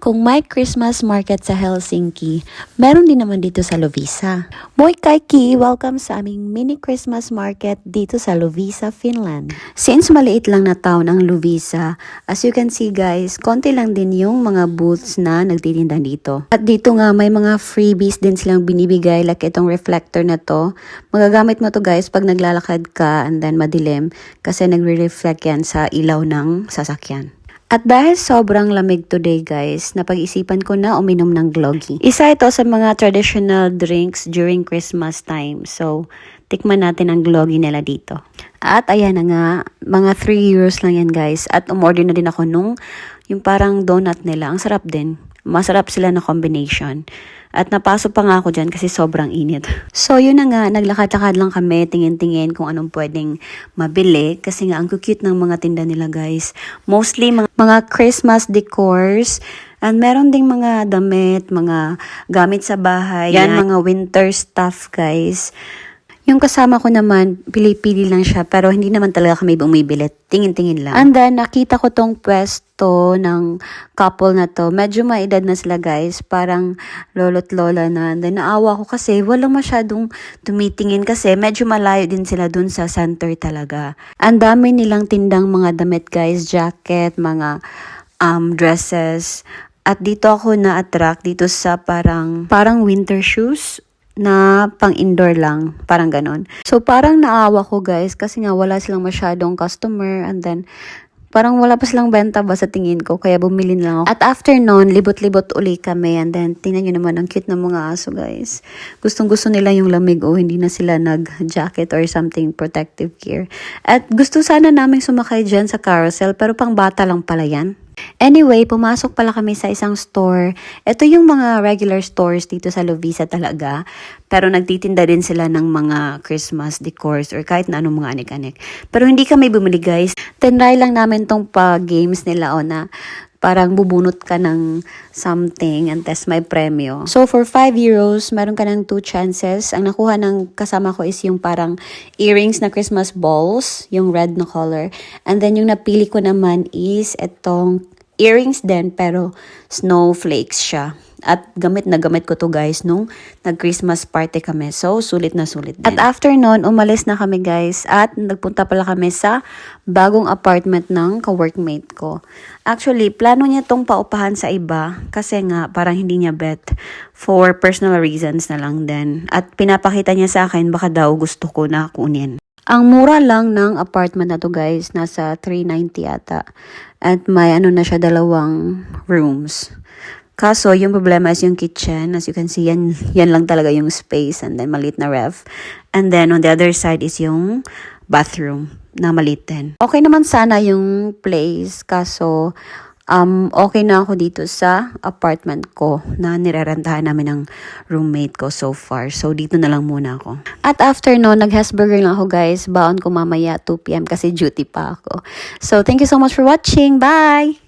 Kung may Christmas market sa Helsinki, meron din naman dito sa Lovisa. Moi kaikki! Welcome sa aming mini Christmas market dito sa Lovisa, Finland. Since maliit lang na town ang Lovisa, as you can see guys, konti lang din yung mga booths na nagtitinda dito. At dito nga may mga freebies din silang binibigay like itong reflector na to. Magagamit mo to guys pag naglalakad ka and then madilim kasi nagre-reflect yan sa ilaw ng sasakyan. At dahil sobrang lamig today guys, napag-isipan ko na uminom ng Gloggy. Isa ito sa mga traditional drinks during Christmas time. So, tikman natin ang Gloggy nila dito. At ayan na nga, mga 3 euros lang yan guys. At umorder na din ako nung yung parang donut nila. Ang sarap din. Masarap sila na combination. At napasok pa nga ako dyan kasi sobrang init. So yun na nga, naglakad-lakad lang kami, tingin-tingin kung anong pwedeng mabili. Kasi nga, ang cute ng mga tinda nila guys. Mostly mga Christmas decors. And meron ding mga damit, mga gamit sa bahay. Yan, mga winter stuff guys. Yung kasama ko naman, pili-pili lang siya, pero hindi naman talaga kami bumibili. Tingin-tingin lang. And then, nakita ko tong pwesto ng couple na to. Medyo maedad na sila guys, parang lolo't lola na. And then, naawa ko kasi walang masyadong tumitingin kasi medyo malayo din sila dun sa center talaga. Ang dami nilang tindang mga damit guys, jacket, mga dresses. At dito ako na-attract dito sa parang winter shoes na pang indoor lang, parang ganon. So parang naawa ko guys kasi nga wala silang masyadong customer and then parang wala pa silang benta ba sa tingin ko kaya bumili lang ako. At after noon, libot-libot uli kami and then tingnan nyo naman ang cute ng mga aso guys. Gustong-gusto nila yung lamig hindi na sila nag-jacket or something protective gear. At gusto sana namin sumakay dyan sa carousel pero pang bata lang pala yan. Anyway, pumasok pala kami sa isang store. Ito yung mga regular stores dito sa Lovisa talaga. Pero nagtitinda din sila ng mga Christmas decors or kahit na anong mga anik-anik. Pero hindi kami bumili guys. Tinry lang namin tong pa-games nila na parang bubunot ka ng something and test may premyo. So for 5 euros, meron ka ng 2 chances. Ang nakuha ng kasama ko is yung parang earrings na Christmas balls, yung red na color. And then yung napili ko naman is itong earrings din pero snowflakes siya. At gamit na gamit ko to guys nung nag-Christmas party kami. So, sulit na sulit din. At after nun, umalis na kami guys at nagpunta pala kami sa bagong apartment ng ka-workmate ko. Actually, plano niya tong paupahan sa iba kasi nga parang hindi niya bet for personal reasons na lang din. At pinapakita niya sa akin baka daw gusto ko na kunin. Ang mura lang ng apartment na to guys, nasa 390 ata. At may na siya 2 rooms. Kaso, yung problema is yung kitchen. As you can see, yan lang talaga yung space and then maliit na ref. And then on the other side is yung bathroom na maliit din. Okay naman sana yung place. Kaso, okay na ako dito sa apartment ko na nirerentahan namin ng roommate ko so far. So, dito na lang muna ako. At after no, nag-Hesburger lang ako guys. Baon ko mamaya 2 PM kasi duty pa ako. So, thank you so much for watching. Bye!